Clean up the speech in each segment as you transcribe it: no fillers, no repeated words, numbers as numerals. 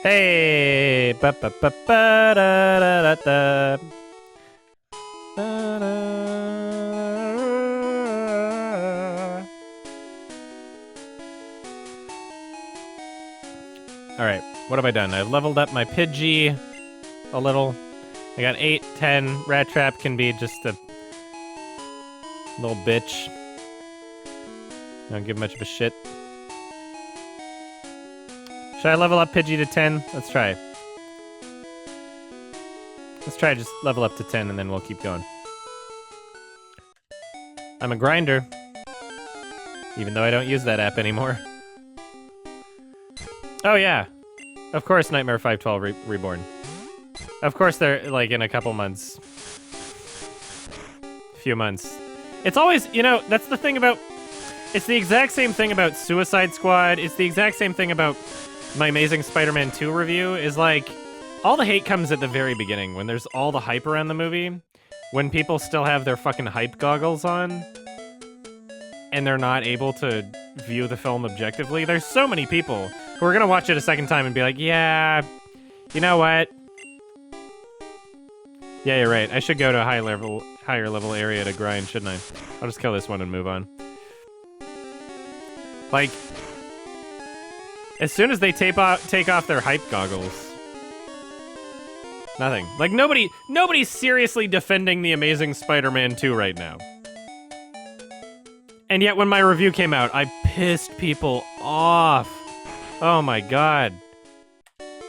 Hey! Ba ba ba ba da da da da. Da, da. Alright, what have I done? I've leveled up my Pidgey a little. I got 8, 10. Rat Trap can be just a little bitch. I don't give much of a shit. Should I level up Pidgey to 10? Let's try. Let's try just level up to 10 and then we'll keep going. I'm a grinder. Even though I don't use that app anymore. Oh yeah. Of course Nightmare 512 Reborn. Of course they're like in a couple months. Few months. It's always, you know, that's the thing about... It's the exact same thing about Suicide Squad. It's the exact same thing about my Amazing Spider-Man 2 review. Is like, all the hate comes at the very beginning, when there's all the hype around the movie. When people still have their fucking hype goggles on. And they're not able to view the film objectively. There's so many people who are gonna watch it a second time and be like, yeah, you know what? Yeah, you're right. I should go to a higher level area to grind, shouldn't I? I'll just kill this one and move on. Like, as soon as they take off their hype goggles, nothing. Like, nobody's seriously defending the Amazing Spider-Man 2 right now. And yet, when my review came out, I pissed people off. Oh my god.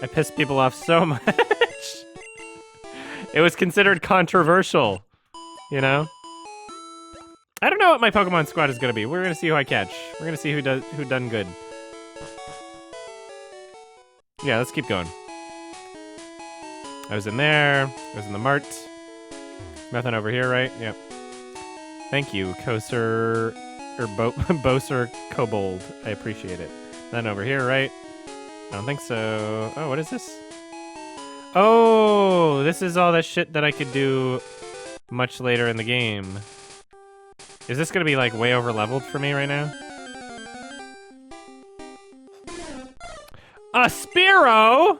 I pissed people off so much. It was considered controversial, you know? I don't know what my Pokemon squad is gonna be. We're gonna see who I catch. We're gonna see who done good. Yeah, let's keep going. I was in there. I was in the mart. Nothing over here, right? Yep. Thank you, Koser... or Boser Kobold. I appreciate it. Nothing over here, right? I don't think so. Oh, what is this? Oh, this is all that shit that I could do much later in the game. Is this gonna be like way over leveled for me right now? A Spearow!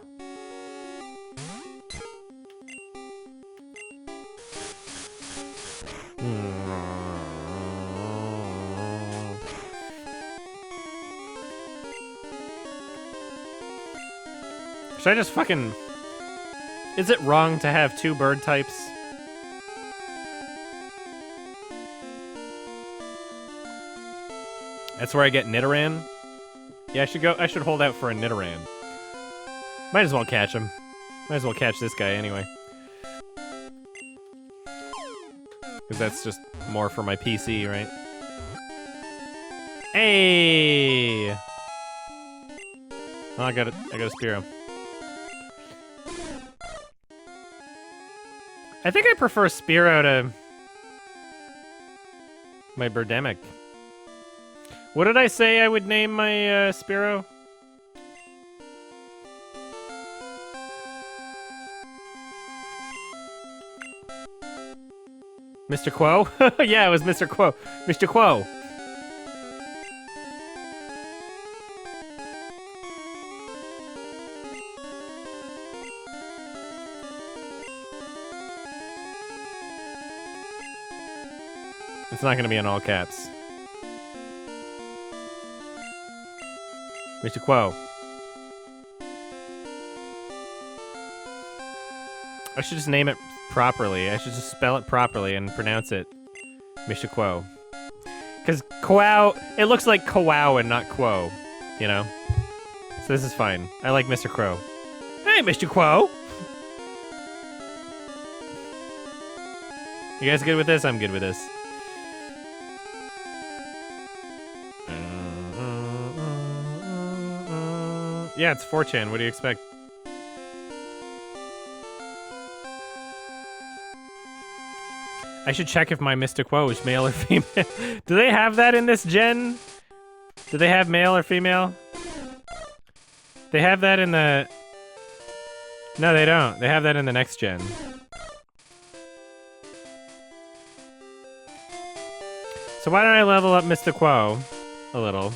Should I just fucking... Is it wrong to have 2 bird types? That's where I get Nidoran? Yeah, I should hold out for a Nidoran. Might as well catch him. Might as well catch this guy anyway. Because that's just more for my PC, right? Hey! Oh, I got a Spearow. I think I prefer Spearow to my Birdemic. What did I say I would name my Spearow? Mr. Quo? Yeah, it was Mr. Quo. Mr. Quo. It's not gonna be in all caps. Mr. Quo. I should just name it properly. I should just spell it properly and pronounce it Mr. Quo. Because Quo, it looks like Quo and not Quo, you know? So this is fine. I like Mr. Crow. Hey, Mr. Quo! You guys good with this? I'm good with this. Yeah, it's 4chan. What do you expect? I should check if my Mr. Quo is male or female. Do they have that in this gen? Do they have male or female? They have that in the... No, they don't. They have that in the next gen. So why don't I level up Mr. Quo a little?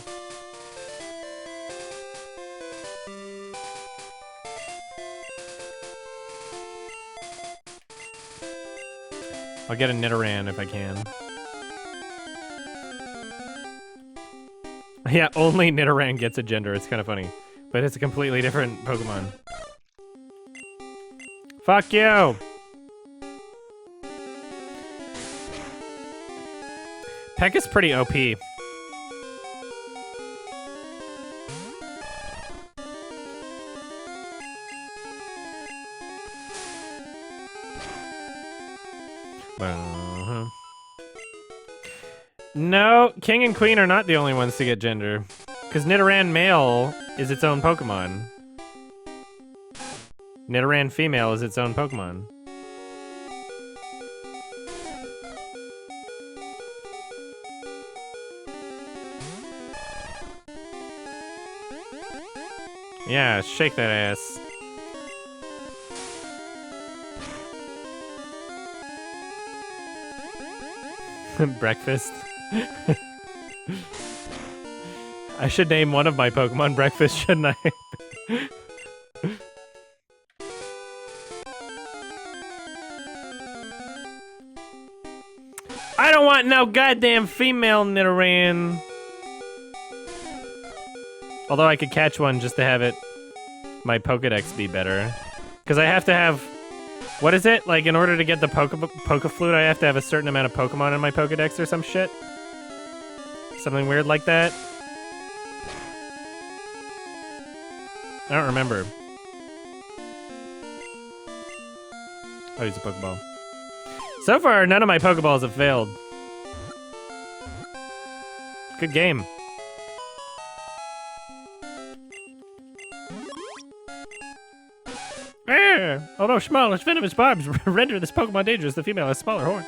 I'll get a Nidoran if I can. Yeah, only Nidoran gets a gender. It's kind of funny. But it's a completely different Pokemon. Fuck you! Peck is pretty OP. No, King and Queen are not the only ones to get gender. Because Nidoran male is its own Pokemon. Nidoran female is its own Pokemon. Yeah, shake that ass. Breakfast. I should name one of my Pokemon Breakfast, shouldn't I? I don't want no goddamn female Nidoran. Although I could catch one just to have it, my Pokedex be better. Because I have to have, what is it? Like, in order to get the Pokeflute, I have to have a certain amount of Pokemon in my Pokedex or some shit? Something weird like that? I don't remember. I'll use a Pokeball. So far, none of my Pokeballs have failed. Good game. Although small, its venomous barbs render this Pokemon dangerous. The female has smaller horns.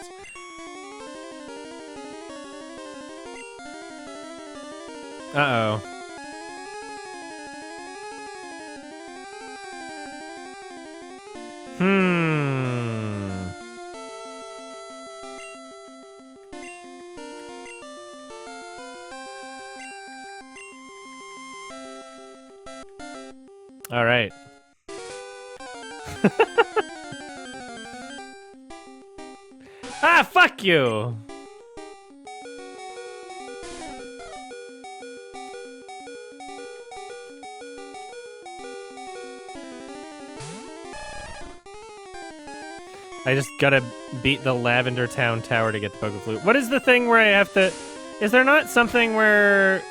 Uh-oh. All right. Ah, fuck you! I just gotta beat the Lavender Town Tower to get the Pokeflute. What is the thing where I have to... Is there not something where...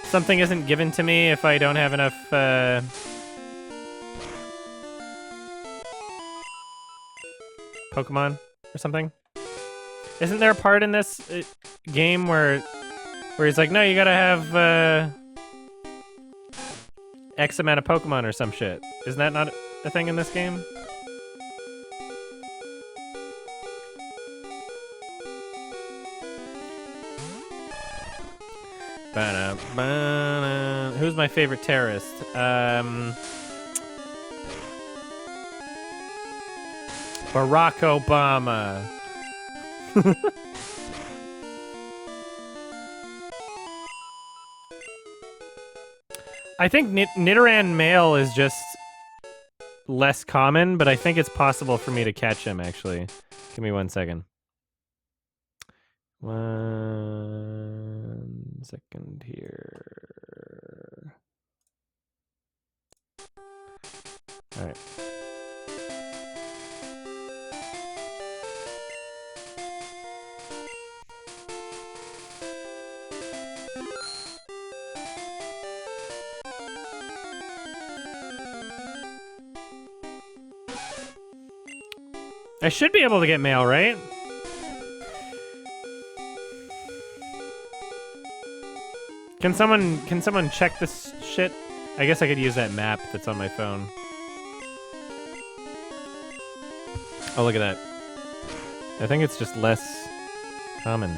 something isn't given to me if I don't have enough, Pokemon or something? Isn't there a part in this game where he's like, no, you gotta have, X amount of Pokemon or some shit? Isn't that not a thing in this game? Who's my favorite terrorist? Barack Obama. I think Nidoran male is just less common, but I think it's possible for me to catch him, actually. Give me 1 second. 1 second here. All right. I should be able to get mail, right? Can someone check this shit? I guess I could use that map that's on my phone. Oh, look at that. I think it's just less common.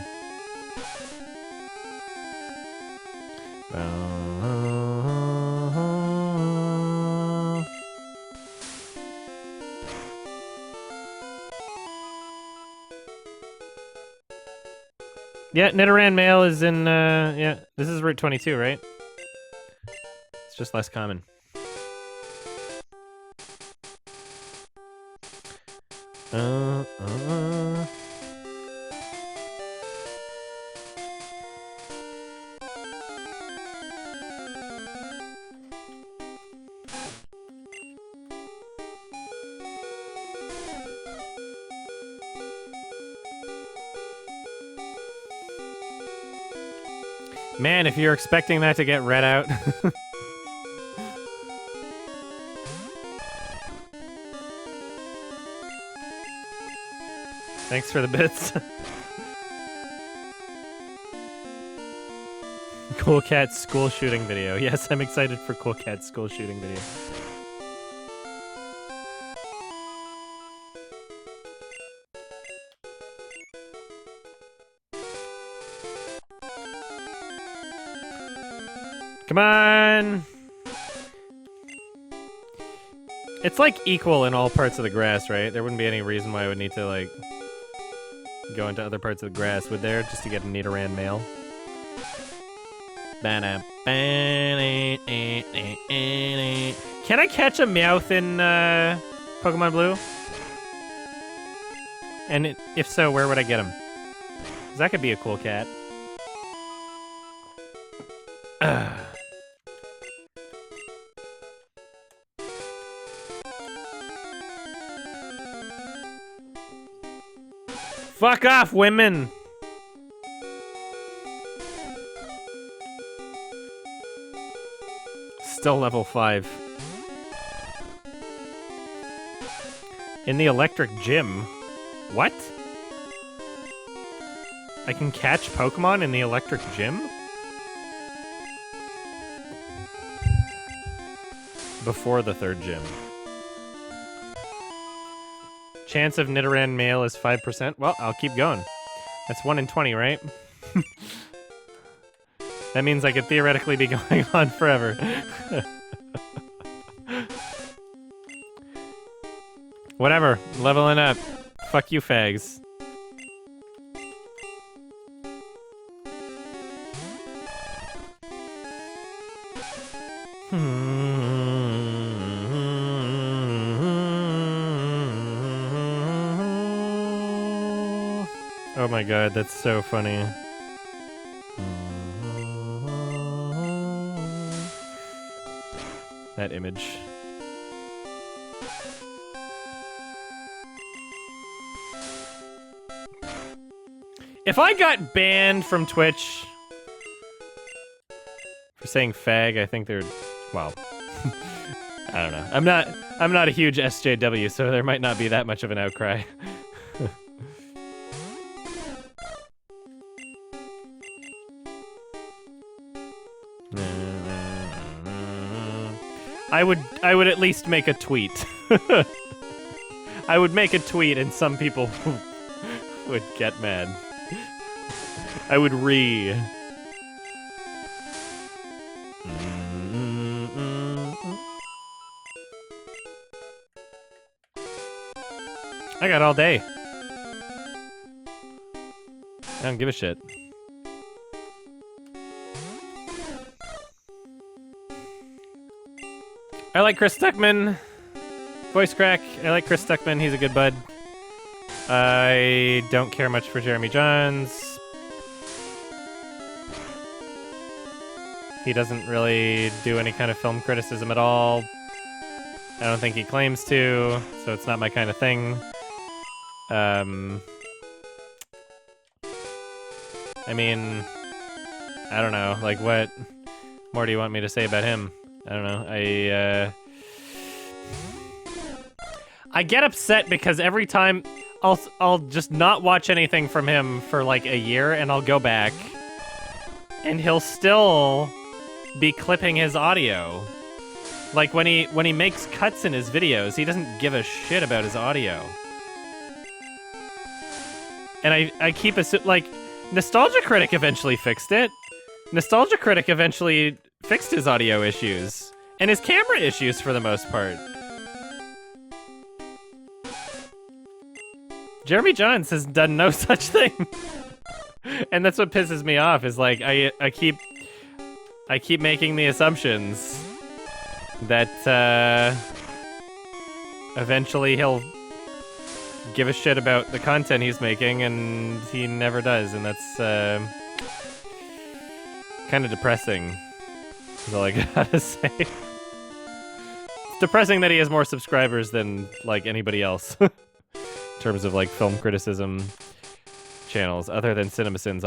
Yeah, Nidoran male is in, yeah, this is Route 22, right? It's just less common. Man, if you're expecting that to get read out. Thanks for the bits. Cool Cat's school shooting video. Yes, I'm excited for Cool Cat's school shooting video. Come on! It's like equal in all parts of the grass, right? There wouldn't be any reason why I would need to like go into other parts of the grass, would there? Just to get a Nidoran male. Can I catch a Meowth in Pokemon Blue? And if so, where would I get him? 'Cause that could be a cool cat. Fuck off, women! Still level 5. In the electric gym? What? I can catch Pokemon in the electric gym? Before the 3rd gym. Chance of Nidoran male is 5%. Well, I'll keep going. That's 1 in 20, right? That means I could theoretically be going on forever. Whatever. Leveling up. Fuck you, fags. Oh my god, that's so funny. That image. If I got banned from Twitch for saying fag, I think they're, well, I don't know. I'm not a huge SJW, so there might not be that much of an outcry. I would at least make a tweet. I would make a tweet and some people would get mad. I would I got all day. I don't give a shit. I like Chris Stuckman. Voice crack. I like Chris Stuckman. He's a good bud. I don't care much for Jeremy Johns. He doesn't really do any kind of film criticism at all. I don't think he claims to, so it's not my kind of thing. I mean, I don't know. Like, what more do you want me to say about him? I don't know. I get upset because every time I'll just not watch anything from him for like a year, and I'll go back, and he'll still be clipping his audio. Like when he makes cuts in his videos, he doesn't give a shit about his audio. And I keep like, Nostalgia Critic eventually fixed it. Nostalgia Critic eventually fixed his audio issues and his camera issues for the most part. Jeremy Johns has done no such thing. And that's what pisses me off, is like I keep making the assumptions that eventually he'll give a shit about the content he's making, and he never does, and that's kind of depressing, is all I gotta say. It's depressing that he has more subscribers than like anybody else in terms of like film criticism channels, other than CinemaSins,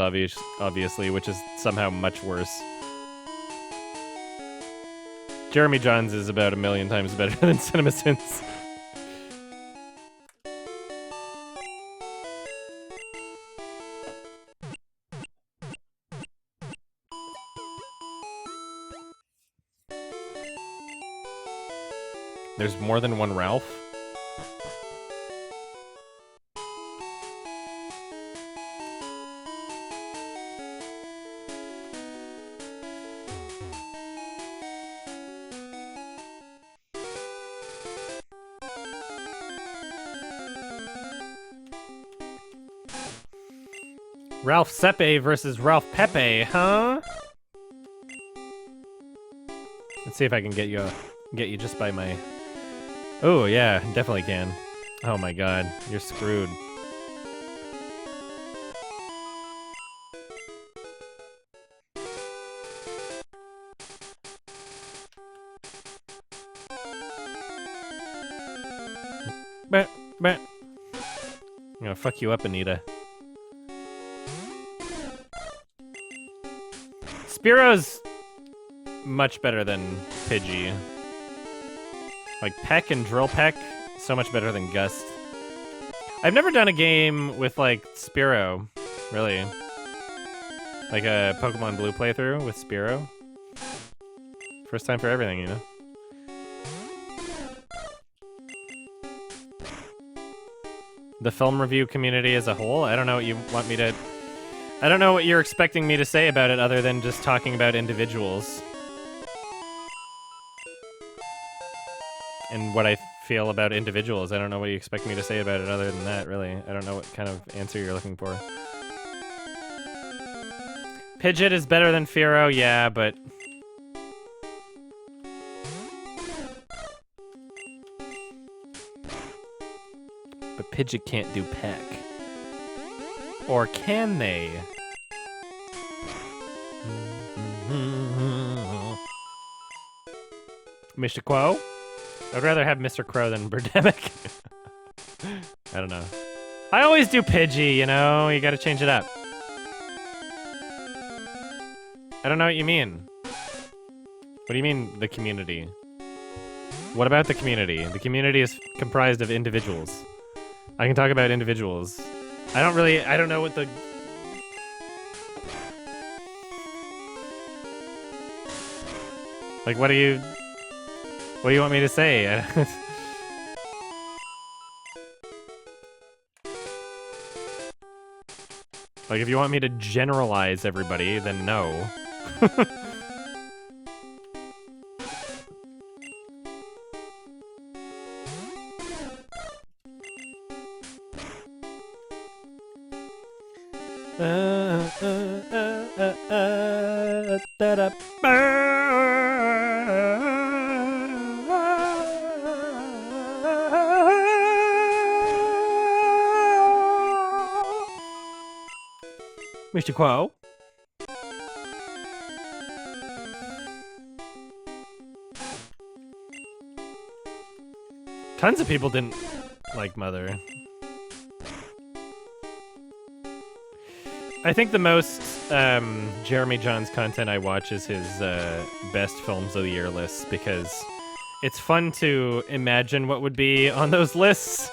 obviously, which is somehow much worse. Jeremy Johns is about 1,000,000 times better than CinemaSins. There's more than one Ralph? Ralph Sepe versus Ralph Pepe, huh? Let's see if I can get you just by my... Oh, yeah, definitely can. Oh my god, you're screwed. Bah, bah. I'm gonna fuck you up, Anita. Spiro's much better than Pidgey. Like, Peck and Drill Peck, so much better than Gust. I've never done a game with, like, Spearow, really. Like a Pokemon Blue playthrough with Spearow. First time for everything, you know? The film review community as a whole? I don't know what you want me to... I don't know what you're expecting me to say about it other than just talking about individuals. And what I feel about individuals. I don't know what you expect me to say about it other than that, really. I don't know what kind of answer you're looking for. Pidgeot is better than Fearow, yeah, but... But Pidgeot can't do Peck. Or can they? Mr. Quo? I'd rather have Mr. Crow than Birdemic. I don't know. I always do Pidgey, you know? You gotta change it up. I don't know what you mean. What do you mean, the community? What about the community? The community is comprised of individuals. I can talk about individuals. I don't know what the... Like, what do you want me to say? Like, if you want me to generalize everybody, then no. Mr. Quo? Tons of people didn't like Mother. I think the most Jeremy Johns content I watch is his best films of the year lists, because it's fun to imagine what would be on those lists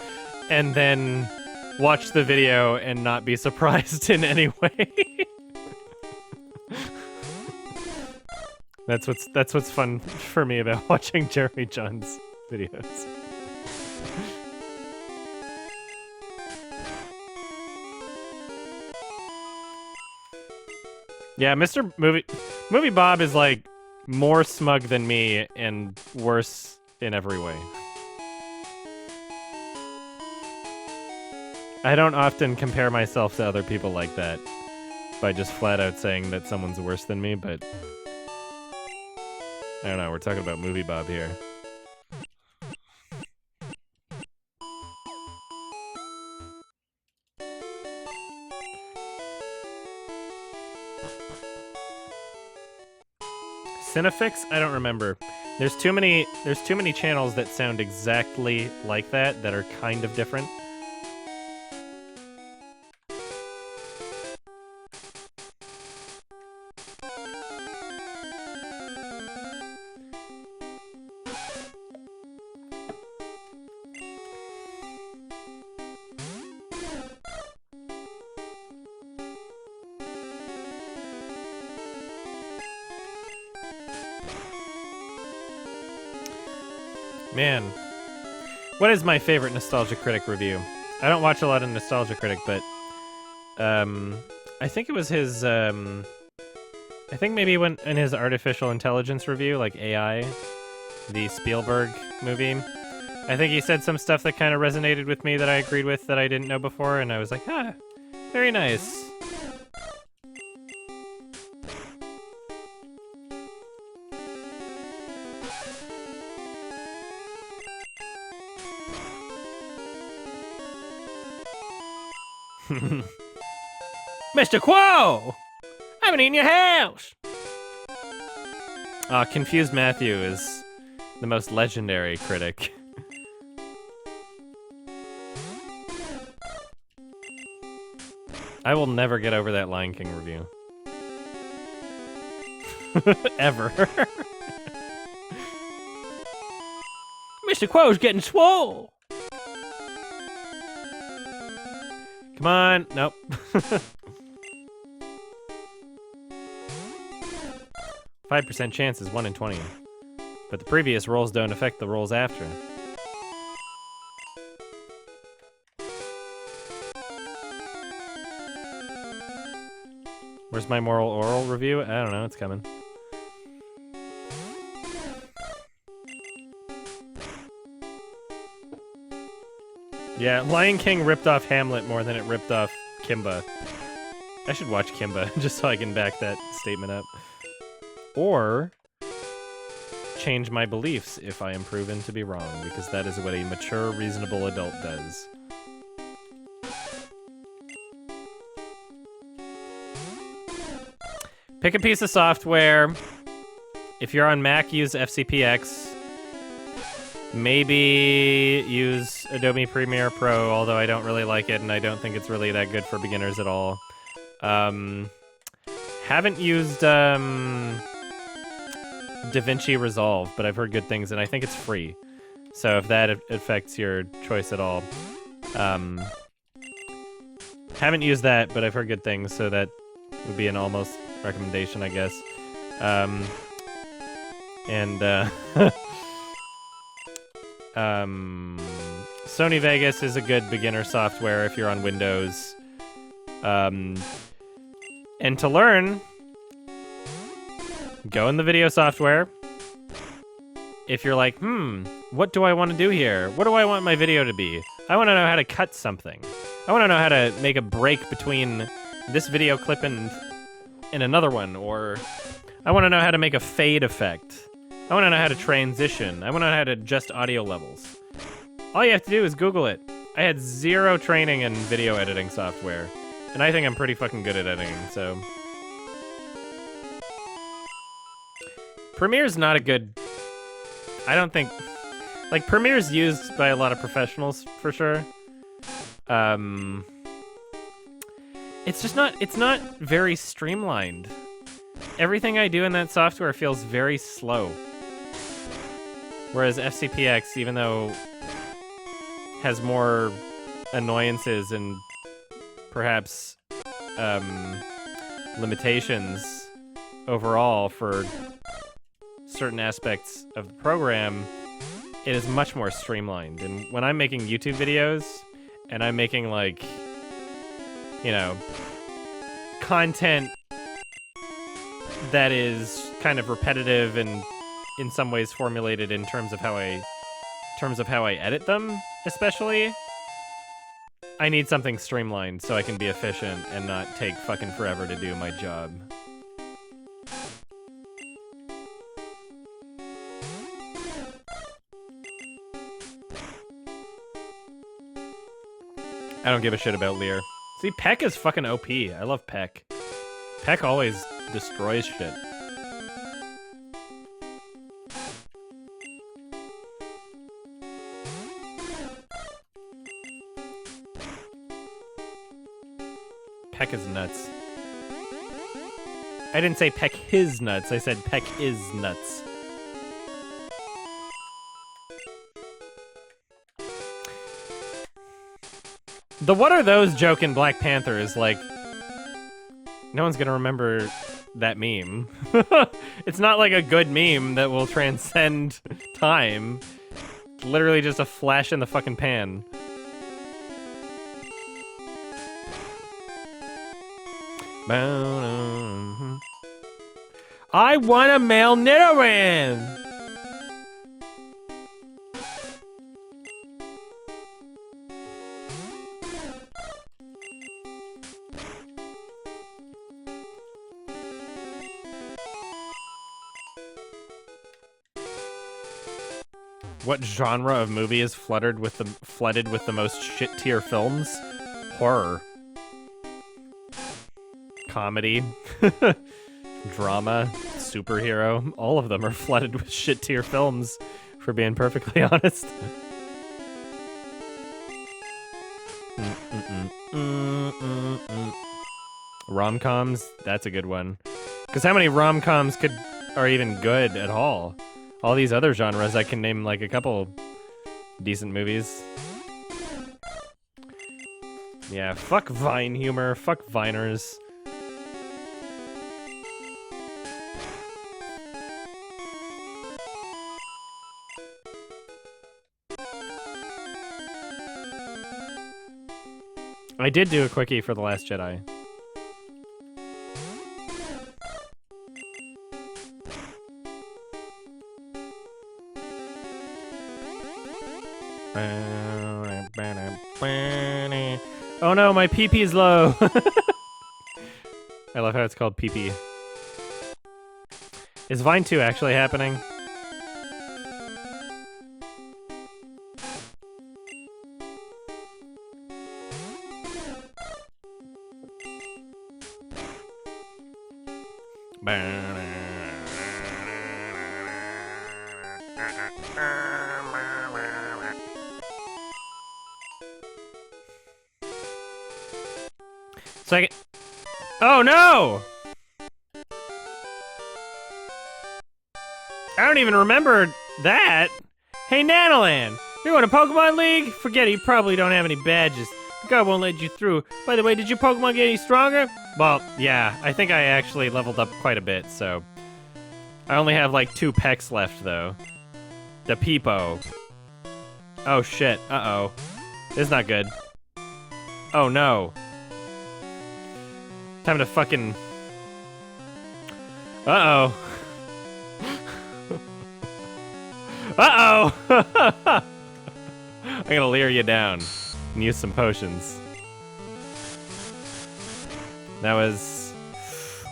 and then watch the video and not be surprised in any way. That's what's fun for me about watching Jeremy Johns videos. Yeah, Mr. Movie Bob is like more smug than me and worse in every way. I don't often compare myself to other people like that by just flat out saying that someone's worse than me, but I don't know, we're talking about Movie Bob here. Cinefix? I don't remember. There's too many channels that sound exactly like that are kind of different. Man. What is my favorite Nostalgia Critic review? I don't watch a lot of Nostalgia Critic, but I think it was his I think maybe when in his artificial intelligence review, like AI, the Spielberg movie, I think he said some stuff that kind of resonated with me that I agreed with that I didn't know before, and I was like, ah, very nice. Mr. Quo! I haven't eaten your house! Confused Matthew is the most legendary critic. I will never get over that Lion King review. Ever. Mr. Quo's getting swole! Come on, nope. 5% chance is 1 in 20. But the previous rolls don't affect the rolls after. Where's my moral oral review? I don't know, it's coming. Yeah, Lion King ripped off Hamlet more than it ripped off Kimba. I should watch Kimba just so I can back that statement up. Or change my beliefs if I am proven to be wrong, because that is what a mature, reasonable adult does. Pick a piece of software. If you're on Mac, use FCPX. Maybe use Adobe Premiere Pro, although I don't really like it and I don't think it's really that good for beginners at all. Haven't used DaVinci Resolve, but I've heard good things and I think it's free. So if that affects your choice at all. Haven't used that, but I've heard good things, so that would be an almost recommendation, I guess. Sony Vegas is a good beginner software if you're on Windows. And to learn, go in the video software. If you're like, what do I want to do here? What do I want my video to be? I want to know how to cut something. I want to know how to make a break between this video clip and another one, or I want to know how to make a fade effect. I want to know how to transition. I want to know how to adjust audio levels. All you have to do is Google it. I had 0 training in video editing software, and I think I'm pretty fucking good at editing, so. Premiere's not a good... I don't think... Like, Premiere's used by a lot of professionals, for sure. It's just not... It's not very streamlined. Everything I do in that software feels very slow. Whereas FCPX, even though has more annoyances and perhaps limitations overall for certain aspects of the program, it is much more streamlined. And when I'm making YouTube videos and I'm making, like, you know, content that is kind of repetitive and in some ways formulated in terms of how I edit them, especially, I need something streamlined so I can be efficient and not take fucking forever to do my job. I don't give a shit about Lear. See, Peck is fucking OP. I love Peck. Peck always destroys shit. Peck is nuts. I didn't say Peck his nuts, I said Peck is nuts. The what are those joke in Black Panther is like, no one's gonna remember that meme. It's not like a good meme that will transcend time. Literally just a flash in the fucking pan. I want a male Nidoran! What genre of movie is flooded with the most shit tier films? Horror. Comedy. Drama. Superhero. All of them are flooded with shit tier films, for being perfectly honest. Rom-coms? That's a good one. Because how many rom-coms are even good at all? All these other genres, I can name like a couple decent movies. Yeah, fuck Vine humor, fuck Viners. I did do a quickie for The Last Jedi. Oh no, my pee-pee is low. I love how it's called pee-pee. Is Vine 2 actually happening? Second. Oh no! I don't even remember that. Hey Nanoland, you want a Pokemon League? Forget it, you probably don't have any badges. The guard won't let you through. By the way, did your Pokemon get any stronger? Well, yeah, I think I actually leveled up quite a bit, so. I only have like 2 pecs left though. The Peepo. Oh shit, uh-oh. This is not good. Oh no. Time to fucking... Uh-oh. Uh-oh! I'm gonna leer you down and use some potions. That was...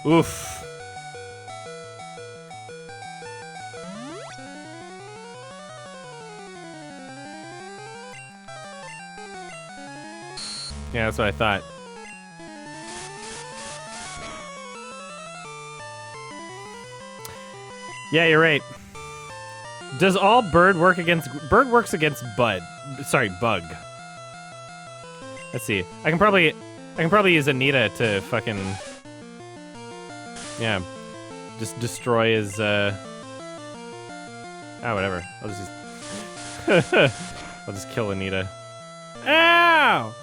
Oof. Yeah, that's what I thought. Yeah, you're right. Does all bird work against... Bird works against bud. Sorry, bug. Let's see. I can probably use Anita to fucking... Yeah. Just destroy his, Oh, whatever. I'll just... I'll just kill Anita. Ow!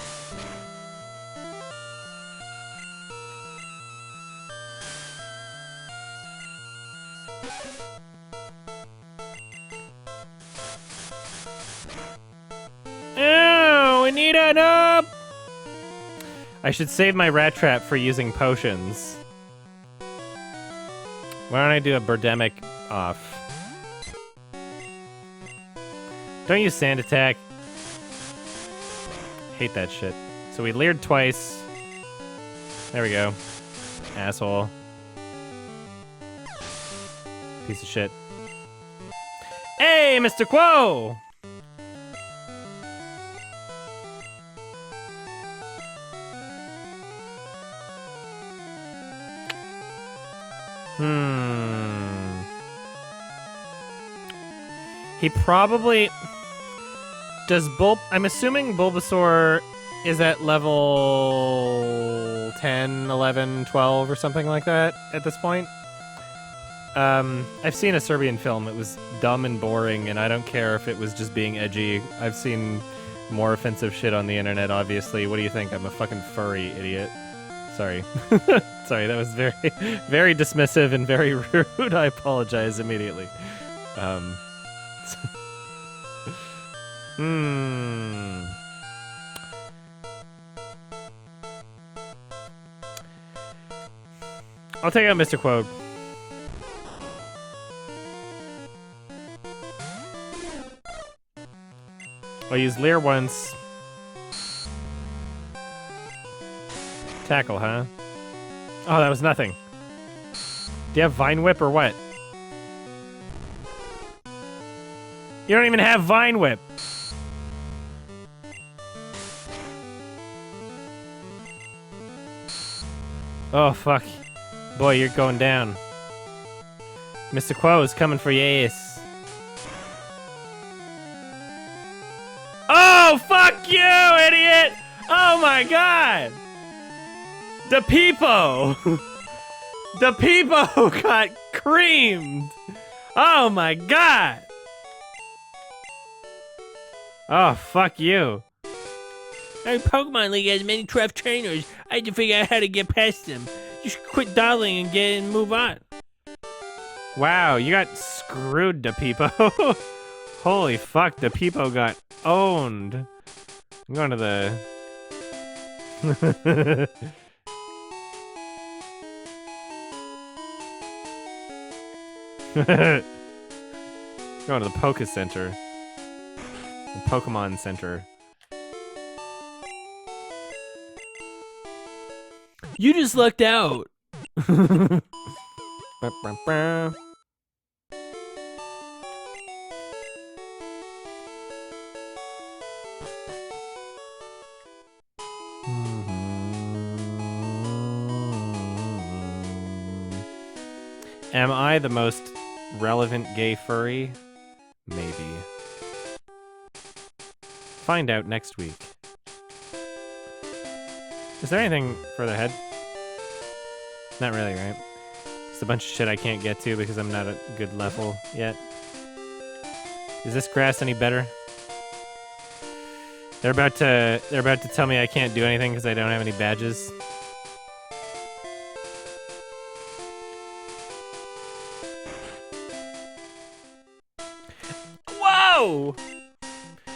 Anita, no! I should save my rat trap for using potions. Why don't I do a Birdemic off? Don't use Sand Attack. Hate that shit. So we leered twice. There we go. Asshole. Piece of shit. Hey, Mr. Quo! He probably... Does I'm assuming Bulbasaur is at level 10, 11, 12 or something like that at this point. I've seen a Serbian film. It was dumb and boring, and I don't care if it was just being edgy. I've seen more offensive shit on the internet, obviously. What do you think? I'm a fucking furry idiot. Sorry. Sorry, that was very, very dismissive and very rude. I apologize immediately. Hmm. I'll take out Mr. Quote. I'll use Leer once. Tackle, huh? Oh, that was nothing. Do you have Vine Whip or what? You don't even have Vine Whip. Oh, fuck. Boy, you're going down. Mr. Quo is coming for your ass. Oh, fuck you, idiot! Oh my god! The Peepo! The Peepo got creamed! Oh my god! Oh, fuck you. Our Pokemon League has many tough trainers. I had to figure out how to get past them. Just quit dawdling and get and move on. Wow, you got screwed, the Peepo. Holy fuck, the Peepo got owned. I'm going to the... going to the Poké Center. The Pokemon Center. You just lucked out. Am I the most relevant gay furry? Maybe. Find out next week. Is there anything further ahead? Not really, right? It's a bunch of shit I can't get to because I'm not at a good level yet. Is this grass any better? They're about to tell me I can't do anything because I don't have any badges. Whoa!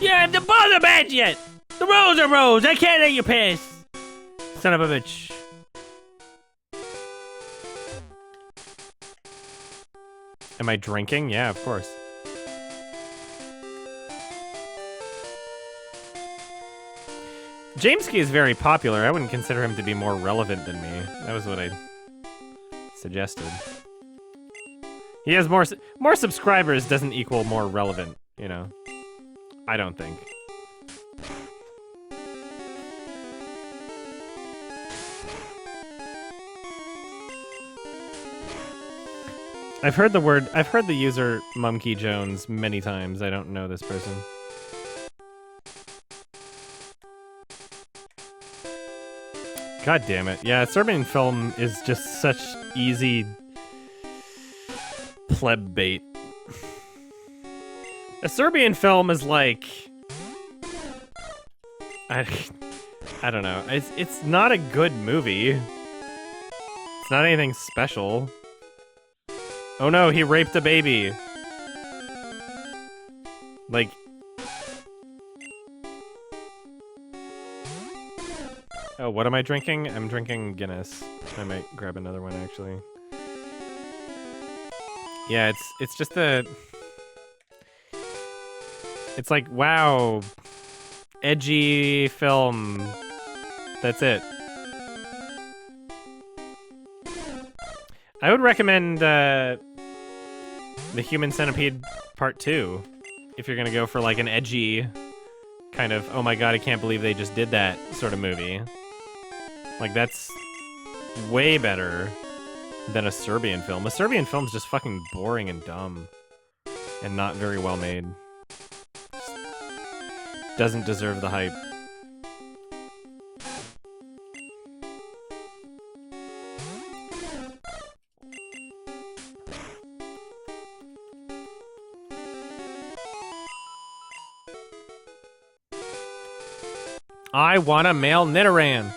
You don't have the bother badge yet! The rolls are rolls! I can't let you pass! Son of a bitch. Am I drinking? Yeah, of course. Jameski is very popular. I wouldn't consider him to be more relevant than me. That was what I suggested. He has more subscribers doesn't equal more relevant, you know. I don't think. I've heard the user Mumkey Jones many times. I don't know this person. God damn it. Yeah, Serbian film is just such easy pleb bait. A Serbian film is like... I don't know. It's not a good movie. It's not anything special. Oh no, he raped a baby. Like... Oh, what am I drinking? I'm drinking Guinness. I might grab another one, actually. Yeah, it's just a... It's like, wow, edgy film. That's it. I would recommend The Human Centipede Part 2 if you're gonna go for like an edgy kind of, oh my god, I can't believe they just did that sort of movie. Like, that's way better than a Serbian film. A Serbian film's just fucking boring and dumb and not very well made. Just doesn't deserve the hype. I want a male Nidoran.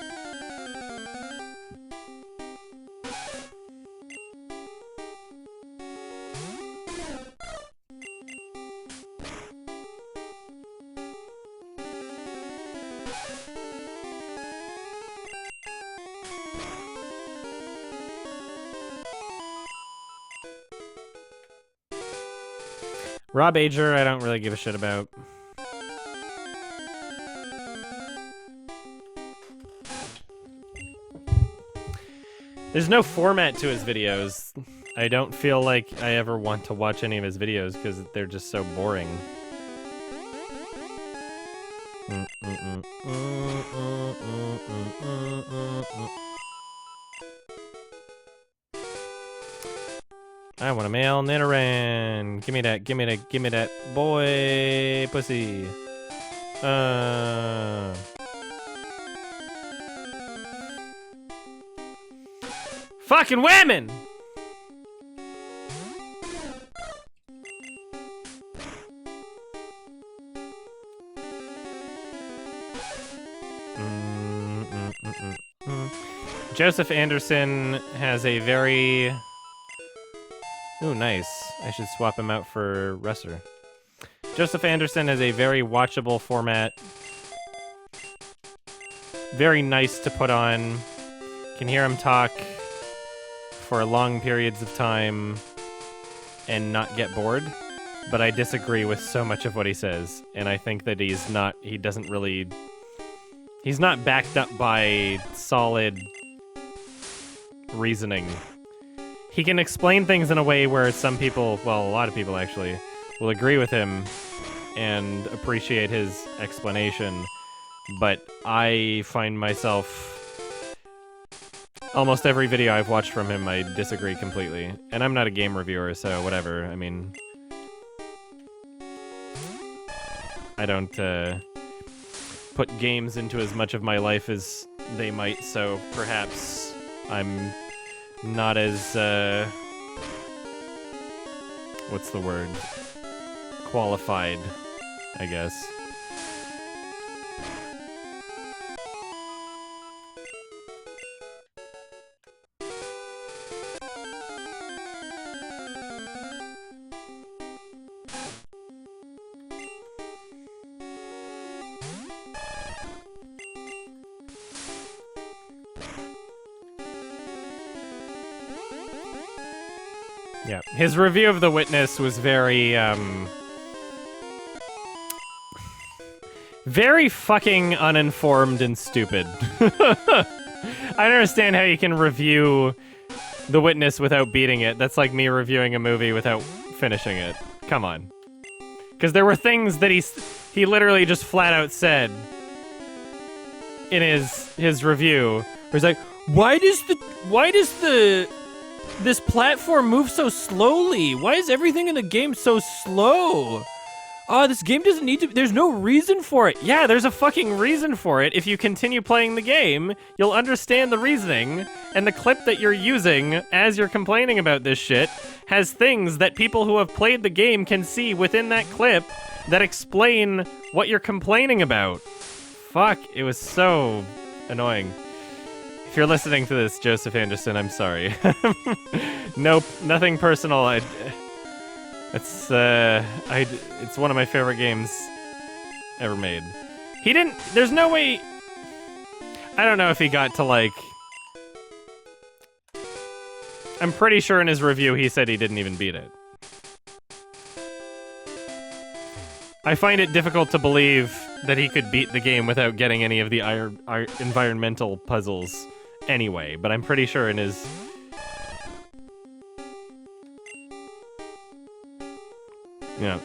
Rob Ager, I don't really give a shit about. There's no format to his videos. I don't feel like I ever want to watch any of his videos because they're just so boring. I want a male Nidoran. Give me that, give me that, give me that boy pussy. Fucking women! Joseph Anderson has a very... Ooh, nice. I should swap him out for Russer. Joseph Anderson has a very watchable format. Very nice to put on. Can hear him talk for long periods of time and not get bored. But I disagree with so much of what he says. And I think that he's not backed up by solid reasoning. He can explain things in a way where some people, well, a lot of people actually, will agree with him and appreciate his explanation. But I find myself, almost every video I've watched from him, I disagree completely. And I'm not a game reviewer, so whatever. I mean, I don't put games into as much of my life as they might, so perhaps I'm not as, what's the word? Qualified, I guess. Yeah, his review of The Witness was very, very fucking uninformed and stupid. I don't understand how you can review The Witness without beating it. That's like me reviewing a movie without finishing it. Come on. Because there were things that he literally just flat out said in his review, where he's like, why does this platform moves so slowly? Why is everything in the game so slow? Oh, this game doesn't need to... There's no reason for it. Yeah, there's a fucking reason for it. If you continue playing the game, you'll understand the reasoning, and the clip that you're using as you're complaining about this shit has things that people who have played the game can see within that clip that explain what you're complaining about. Fuck, it was so annoying. If you're listening to this, Joseph Anderson, I'm sorry. Nope, nothing personal. It's one of my favorite games ever made. There's no way... I don't know if he got to, like... I'm pretty sure in his review he said he didn't even beat it. I find it difficult to believe that he could beat the game without getting any of the environmental puzzles anyway, but I'm pretty sure in his... Yeah.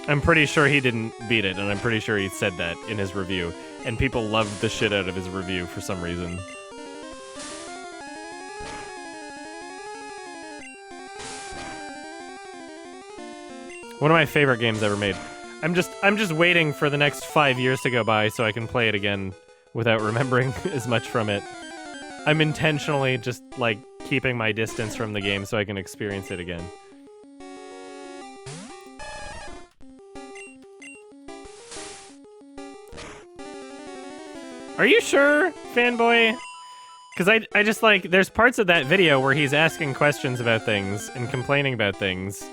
I'm pretty sure he didn't beat it, and I'm pretty sure he said that in his review, and people loved the shit out of his review for some reason. One of my favorite games ever made. I'm just waiting for the next 5 years to go by so I can play it again without remembering as much from it. I'm intentionally just, like, keeping my distance from the game so I can experience it again. Are you sure, fanboy? Because I just, like, there's parts of that video where he's asking questions about things and complaining about things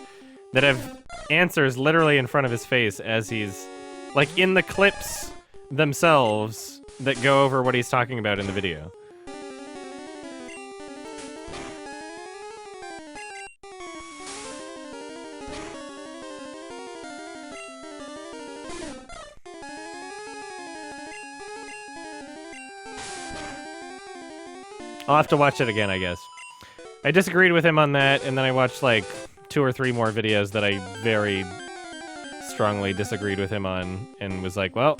that have answers literally in front of his face as he's... Like, in the clips themselves that go over what he's talking about in the video. I'll have to watch it again, I guess. I disagreed with him on that, and then I watched like 2 or 3 more videos that I very strongly disagreed with him on, and was like, well,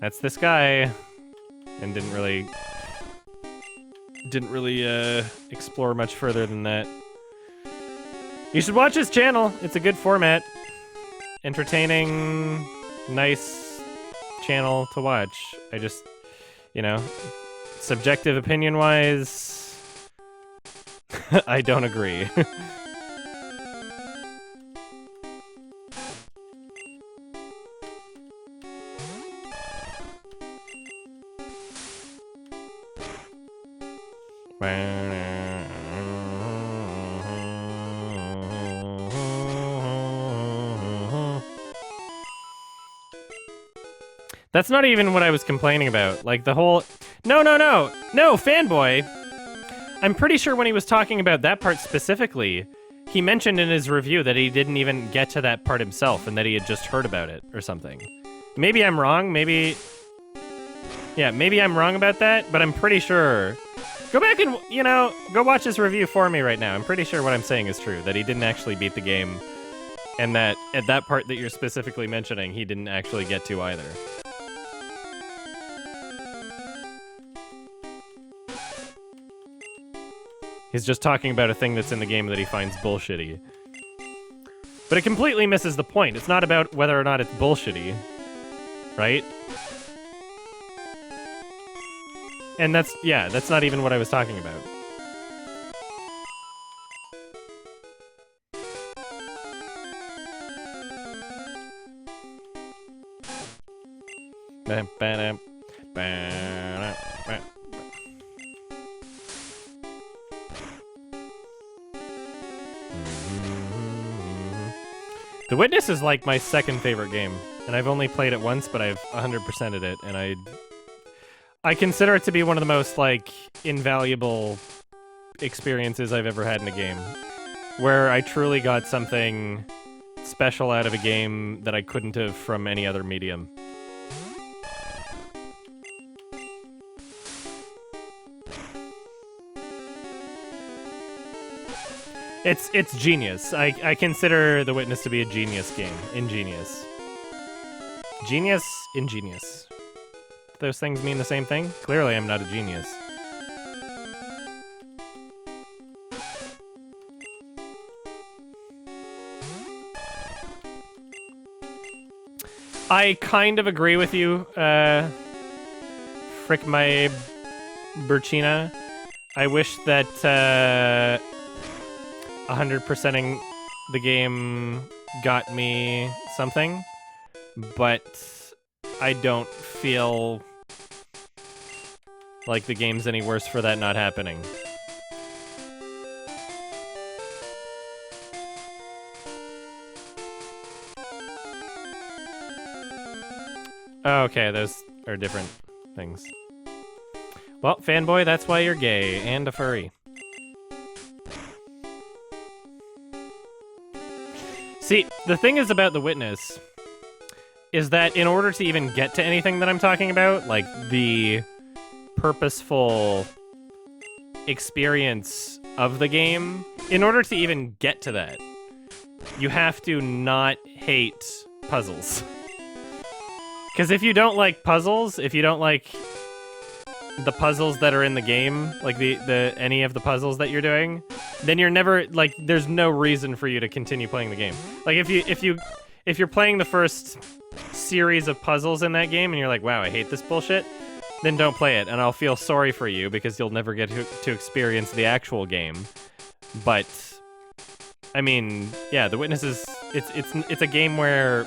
that's this guy, and didn't really explore much further than that. You should watch his channel. It's a good format. Entertaining, nice channel to watch. I just, you know, subjective opinion-wise, I don't agree. That's not even what I was complaining about. Like, the whole... No, fanboy! I'm pretty sure when he was talking about that part specifically, he mentioned in his review that he didn't even get to that part himself and that he had just heard about it or something. Maybe I'm wrong, maybe... Yeah, maybe I'm wrong about that, but I'm pretty sure... Go back and, you know, go watch his review for me right now. I'm pretty sure what I'm saying is true, that he didn't actually beat the game, and that at that part that you're specifically mentioning, he didn't actually get to either. He's just talking about a thing that's in the game that he finds bullshitty. But it completely misses the point. It's not about whether or not it's bullshitty, right? And that's not even what I was talking about. The Witness is like my second favorite game, and I've only played it once, but I've 100%ed it, and I consider it to be one of the most, like, invaluable experiences I've ever had in a game, where I truly got something special out of a game that I couldn't have from any other medium. It's genius. I consider The Witness to be a genius game. Ingenious. Genius, ingenious. Do those things mean the same thing? Clearly I'm not a genius. I kind of agree with you, Frick my Burchina. I wish that 100%ing the game got me something, but I don't feel like the game's any worse for that not happening. Okay, those are different things. Well, fanboy, that's why you're gay and a furry. See, the thing is about The Witness is that in order to even get to anything that I'm talking about, like the purposeful experience of the game, in order to even get to that, you have to not hate puzzles. Because if you don't like puzzles, if you don't like the puzzles that are in the game, like the any of the puzzles that you're doing, then you're never, like, there's no reason for you to continue playing the game. Like, if you're playing the first series of puzzles in that game and you're like, wow, I hate this bullshit, then don't play it, and I'll feel sorry for you because you'll never get to experience the actual game. But I mean, yeah, The Witness is it's a game where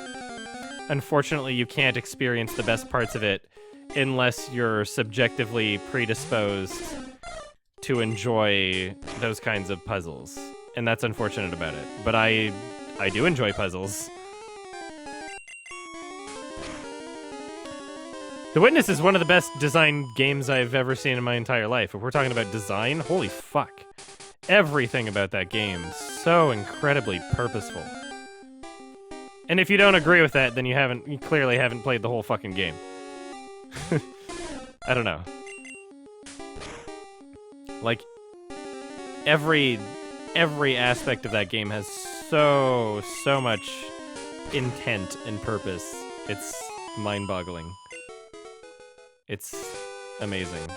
unfortunately you can't experience the best parts of it unless you're subjectively predisposed to enjoy those kinds of puzzles. And that's unfortunate about it. But I do enjoy puzzles. The Witness is one of the best designed games I've ever seen in my entire life. If we're talking about design, holy fuck. Everything about that game, so incredibly purposeful. And if you don't agree with that, then you clearly haven't played the whole fucking game. I don't know. Like, every aspect of that game has so much intent and purpose. It's mind-boggling. It's amazing.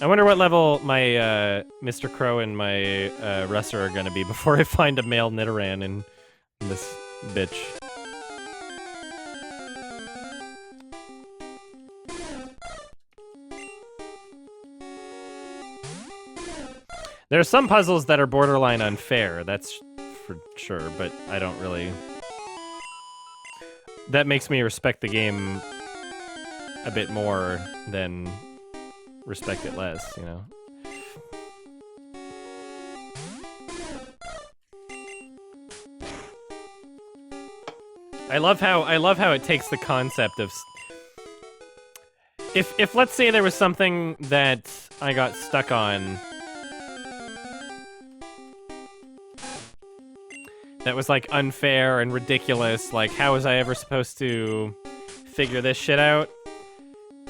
I wonder what level my Mr. Crow and my Russer are gonna be before I find a male Nidoran in this bitch. There are some puzzles that are borderline unfair, that's for sure, but I don't really... That makes me respect the game a bit more than respect it less, you know? I love how it takes the concept of... If let's say there was something that I got stuck on that was like unfair and ridiculous, like how was I ever supposed to figure this shit out?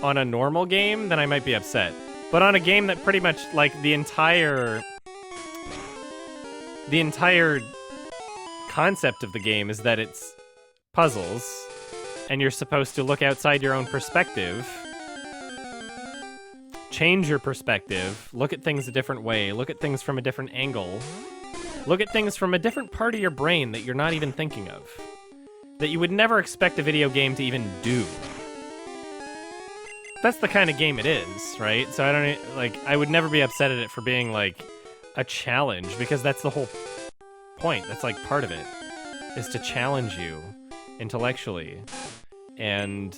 On a normal game, then I might be upset. But on a game that pretty much, like, the entire concept of the game is that it's puzzles, and you're supposed to look outside your own perspective, change your perspective, look at things a different way, look at things from a different angle, look at things from a different part of your brain that you're not even thinking of, that you would never expect a video game to even do. That's the kind of game it is, right? So I don't, like, I would never be upset at it for being, like, a challenge, because that's the whole point. That's, like, part of it, is to challenge you intellectually. And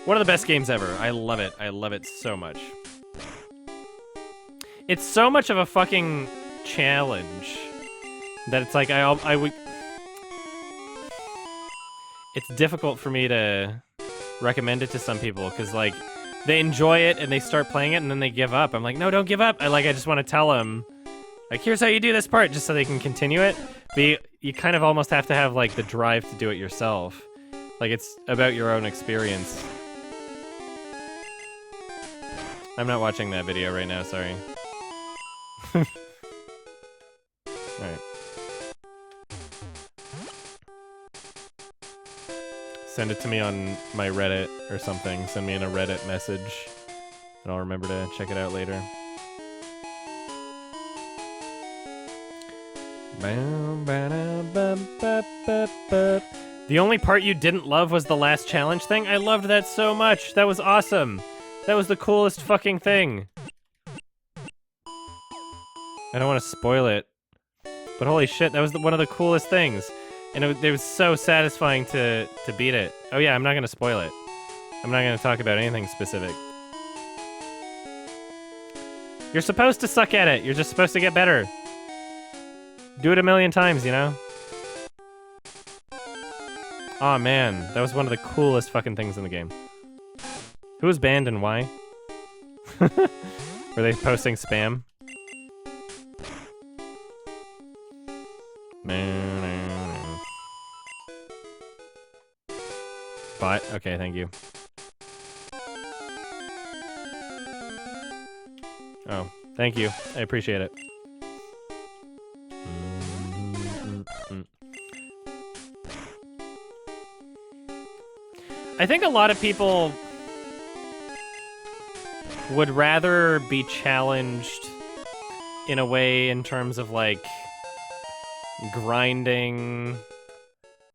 one of the best games ever. I love it. I love it so much. It's so much of a fucking challenge that it's like, I would... It's difficult for me to recommend it to some people, because, like, they enjoy it and they start playing it and then they give up. I'm like, no, don't give up. I just want to tell them, like, here's how you do this part, just so they can continue it. But you kind of almost have to have, like, the drive to do it yourself. Like, it's about your own experience. I'm not watching that video right now, sorry. Alright. Send it to me on my Reddit or something. Send me in a Reddit message, and I'll remember to check it out later. The only part you didn't love was the last challenge thing? I loved that so much. That was awesome. That was the coolest fucking thing. I don't want to spoil it, but holy shit, that was one of the coolest things. And it was so satisfying to beat it. Oh yeah, I'm not going to spoil it. I'm not going to talk about anything specific. You're supposed to suck at it. You're just supposed to get better. Do it a million times, you know? Aw, man. That was one of the coolest fucking things in the game. Who was banned and why? Were they posting spam? Bot? Okay, thank you. Oh, thank you. I appreciate it. I think a lot of people would rather be challenged in a way in terms of, like, grinding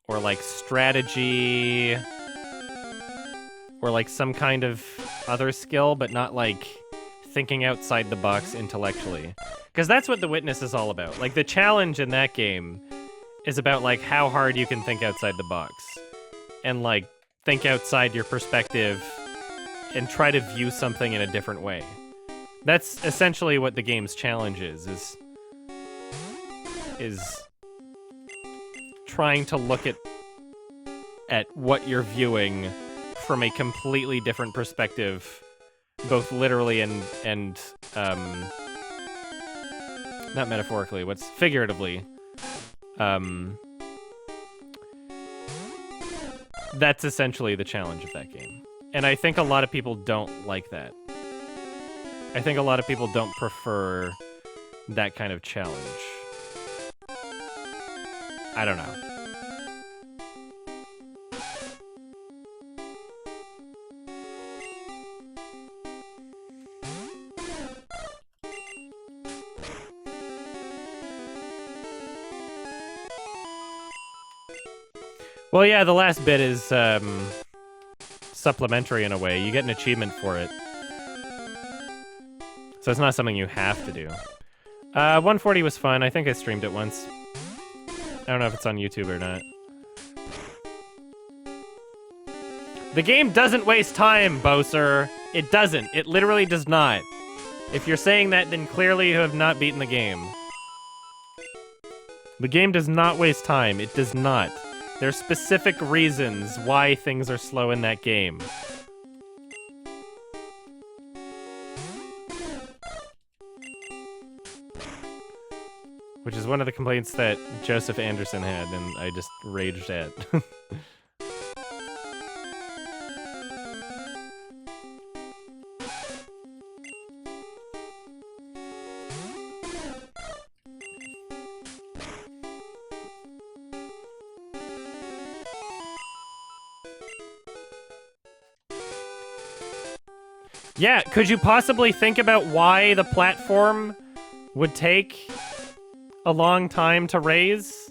or, like, strategy or, like, some kind of other skill, but not, like, thinking outside the box intellectually. Because that's what The Witness is all about. Like, the challenge in that game is about, like, how hard you can think outside the box. And, like, think outside your perspective and try to view something in a different way. That's essentially what the game's challenge is trying to look at what you're viewing from a completely different perspective, both literally and not metaphorically, what's figuratively. That's essentially the challenge of that game. And I think a lot of people don't like that. I think a lot of people don't prefer that kind of challenge. I don't know. Well, yeah, the last bit is supplementary in a way. You get an achievement for it. So it's not something you have to do. 140 was fun. I think I streamed it once. I don't know if it's on YouTube or not. The game doesn't waste time, Bowser. It doesn't. It literally does not. If you're saying that, then clearly you have not beaten the game. The game does not waste time. It does not. There's specific reasons why things are slow in that game. Which is one of the complaints that Joseph Anderson had, and I just raged at. Yeah, could you possibly think about why the platform would take a long time to raise?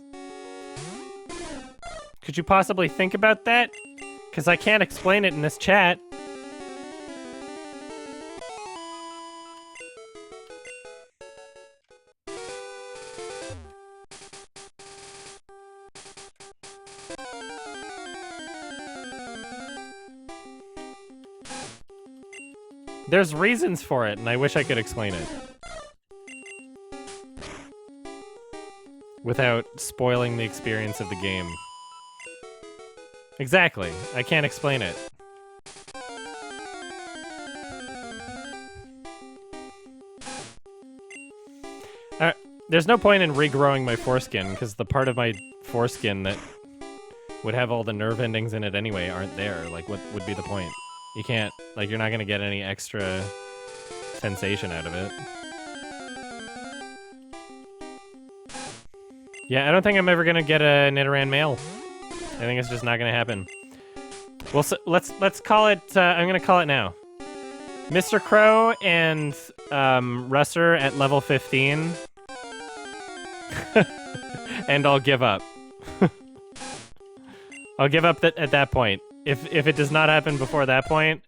Could you possibly think about that? Because I can't explain it in this chat. There's reasons for it, and I wish I could explain it. Without spoiling the experience of the game. Exactly. I can't explain it. There's no point in regrowing my foreskin, because the part of my foreskin that would have all the nerve endings in it anyway aren't there. Like, what would be the point? You can't, like, you're not gonna get any extra sensation out of it. Yeah, I don't think I'm ever gonna get a Nidoran male. I think it's just not gonna happen. Well, so let's call it. I'm gonna call it now. Mr. Crow and Russer at level 15, and I'll give up. I'll give up at that point. If it does not happen before that point,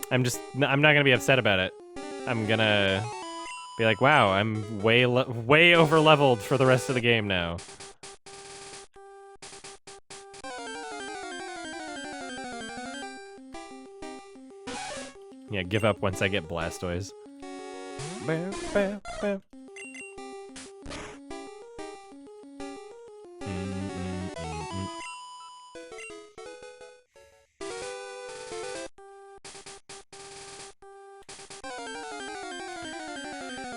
I'm not gonna be upset about it. I'm gonna be like, wow, I'm way over leveled for the rest of the game now. Yeah, give up once I get Blastoise. Bow, bow, bow.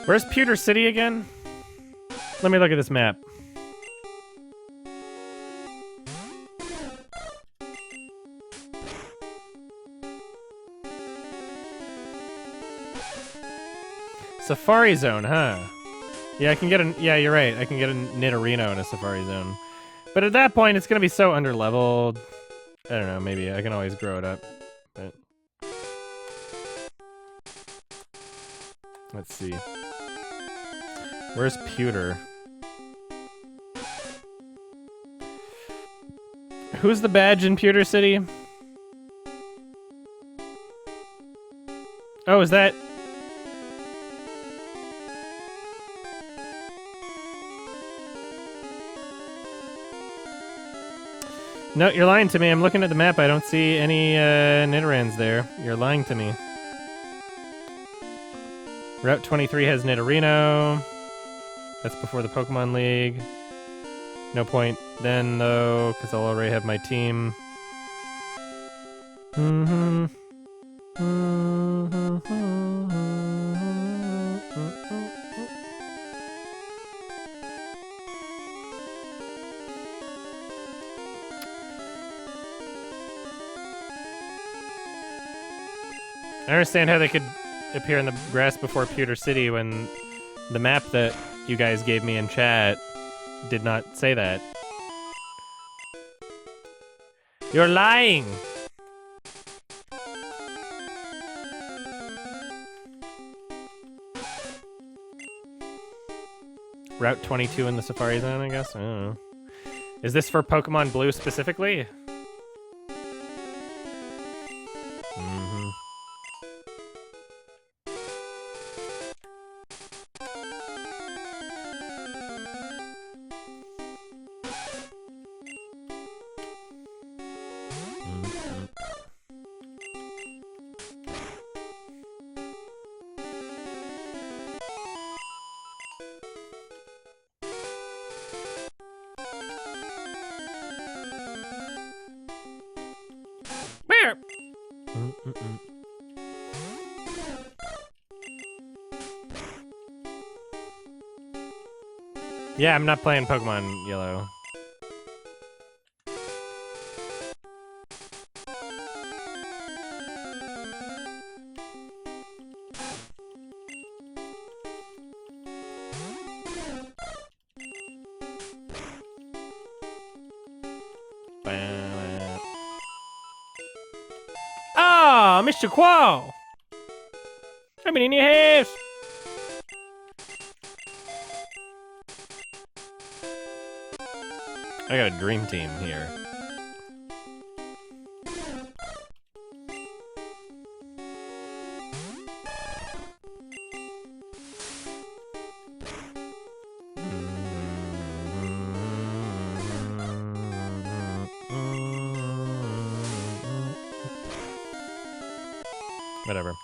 Where's Pewter City again? Let me look at this map. Safari Zone, huh? Yeah, I can get yeah, you're right. I can get a Nidorino in a Safari Zone. But at that point, it's gonna be so underleveled. I don't know, maybe I can always grow it up. But let's see. Where's Pewter? Who's the badge in Pewter City? Oh, is that... No, you're lying to me. I'm looking at the map. I don't see any Nidorans there. You're lying to me. Route 23 has Nidorino. That's before the Pokemon League. No point then, though, because I'll already have my team. I understand how they could appear in the grass before Pewter City when the map that you guys gave me in chat did not say that. You're lying! Route 22 in the Safari Zone, I guess? I don't know. Is this for Pokemon Blue specifically? Yeah, I'm not playing Pokemon Yellow. Ah, Mr. Quall! I've been in your house! I got a dream team here. Whatever.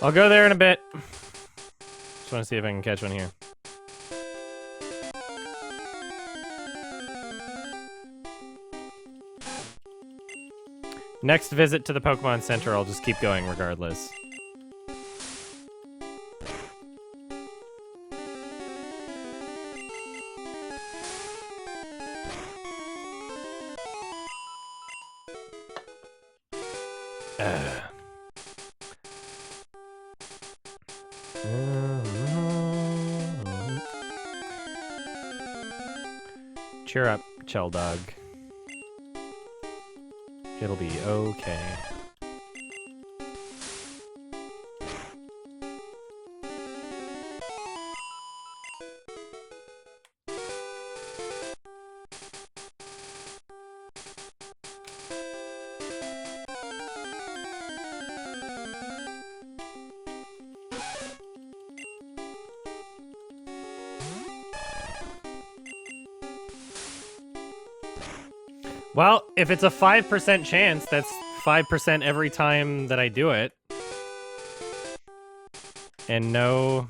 I'll go there in a bit. Just want to see if I can catch one here. Next visit to the Pokemon Center, I'll just keep going regardless. Cheer up, Chell Dog. It'll be okay. Well, if it's a 5% chance, that's 5% every time that I do it. And no...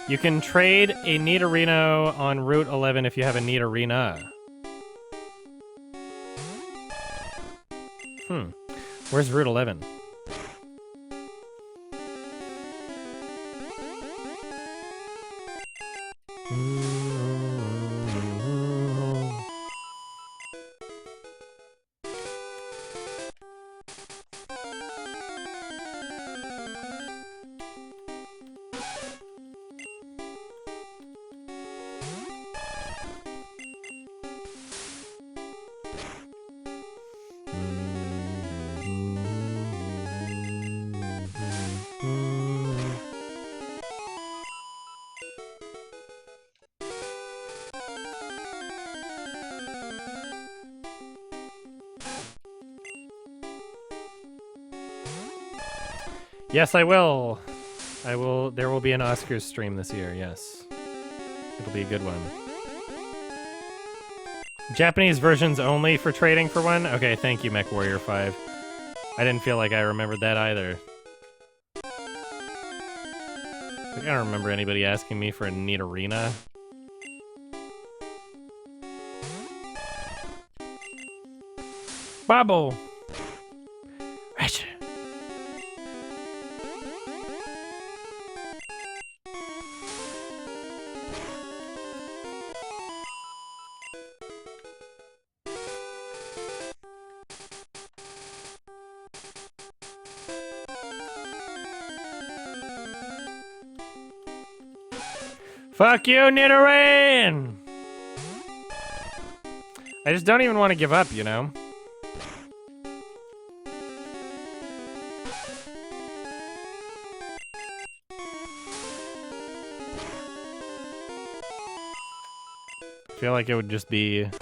You can trade a Nidorino on Route 11 if you have a Nidorina. Where's Route 11? Yes, I will. I will. There will be an Oscars stream this year, yes. It'll be a good one. Japanese versions only for trading for one? Okay, thank you, MechWarrior 5. I didn't feel like I remembered that either. I don't remember anybody asking me for a neat arena. Bubble! Right. Fuck you, Nidoran! I just don't even want to give up, you know? I feel like it would just be... It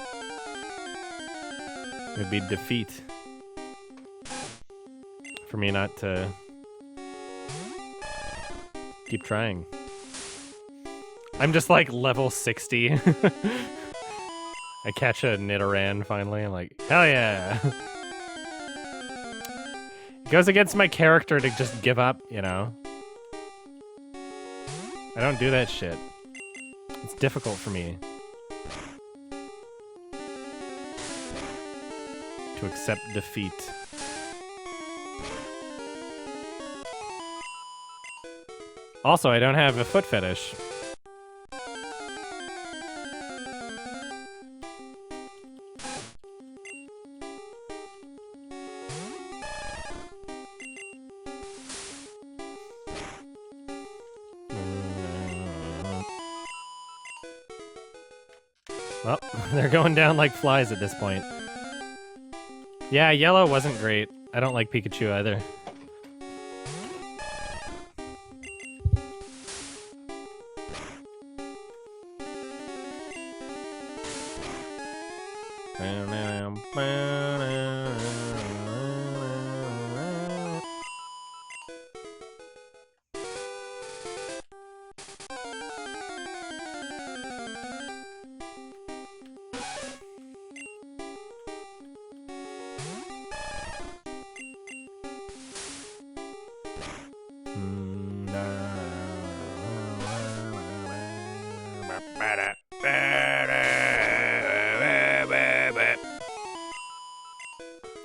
would be defeat. For me not to... keep trying. I'm just like level 60. I catch a Nidoran finally. I'm like, hell yeah. It goes against my character to just give up, you know? I don't do that shit. It's difficult for me to accept defeat. Also, I don't have a foot fetish. Well, they're going down like flies at this point. Yeah, yellow wasn't great. I don't like Pikachu either.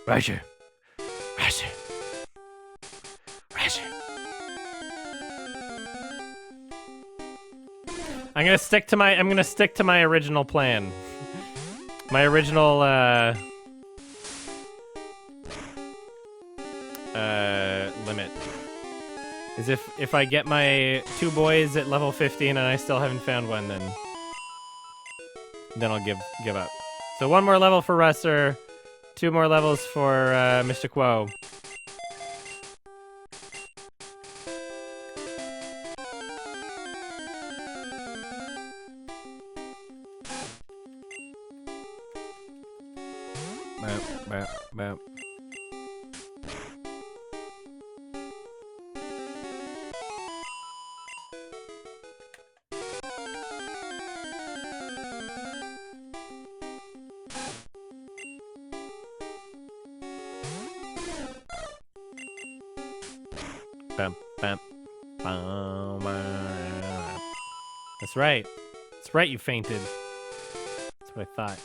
Roger. Roger. Roger. I'm gonna stick to my original plan. My original limit is if I get my 2 boys at level 15 and I still haven't found one, then I'll give up. So 1 more level for Russer, 2 more levels for Mr. Quo. Bap. That's right. That's right, you fainted. That's what I thought.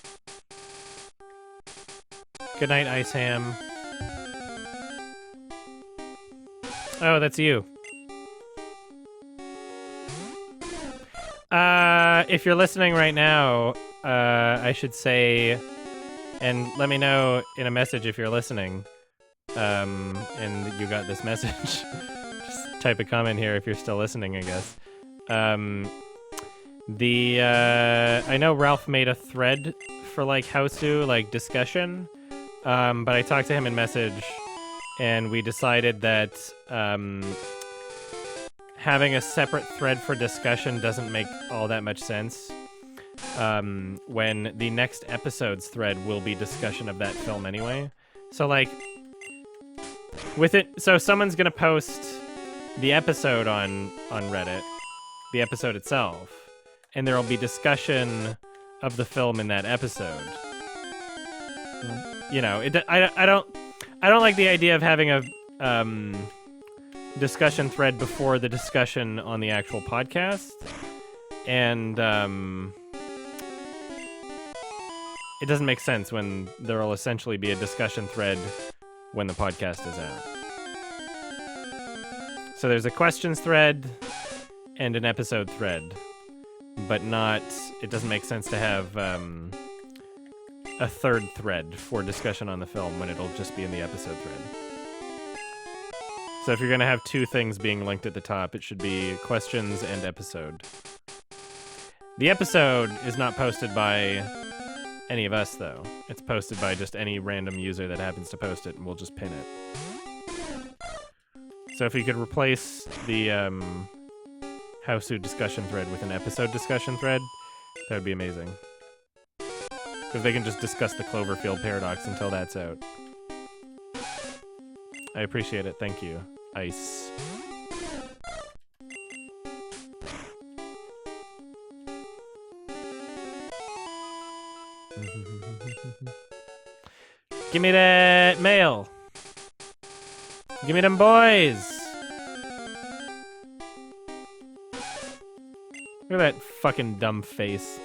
Good night, Ice Ham. Oh, that's you. If you're listening right now, I should say, and let me know in a message if you're listening, and you got this message. Just type a comment here if you're still listening, I guess. I know Ralph made a thread for, like, Hausu, like, discussion, but I talked to him in message, and we decided that, having a separate thread for discussion doesn't make all that much sense, when the next episode's thread will be discussion of that film anyway. So, like, with it, so someone's gonna post the episode on Reddit, the episode itself, and there'll be discussion of the film in that episode. You know, I don't like the idea of having a discussion thread before the discussion on the actual podcast, and it doesn't make sense when there will essentially be a discussion thread when the podcast is out. So there's a questions thread and an episode thread, but not. It doesn't make sense to have a third thread for discussion on the film when it'll just be in the episode thread. So if you're going to have two things being linked at the top, it should be questions and episode. The episode is not posted by any of us, though. It's posted by just any random user that happens to post it, and we'll just pin it. So if you could replace the Howsu discussion thread with an episode discussion thread, that would be amazing. Because they can just discuss the Cloverfield paradox until that's out. I appreciate it. Thank you. Ice. Give me that mail. Give me them boys. Look at that fucking dumb face.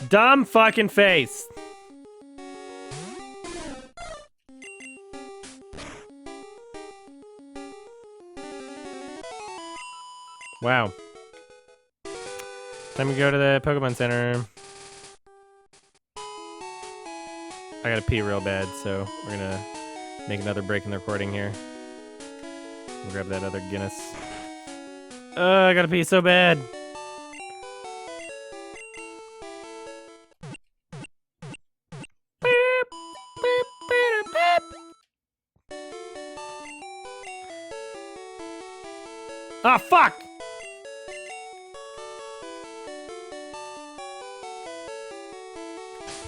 Dumb fucking face. Wow. Time to go to the Pokemon Center. I gotta pee real bad, so we're gonna make another break in the recording here. We'll grab that other Guinness. I gotta pee so bad. Ah, fuck!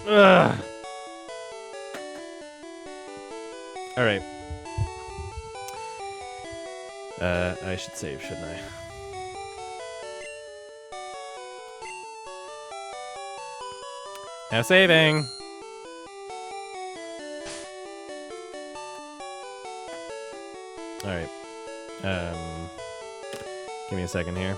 Ugh. All right. I should save, shouldn't I? Now saving. All right. Give me a second here.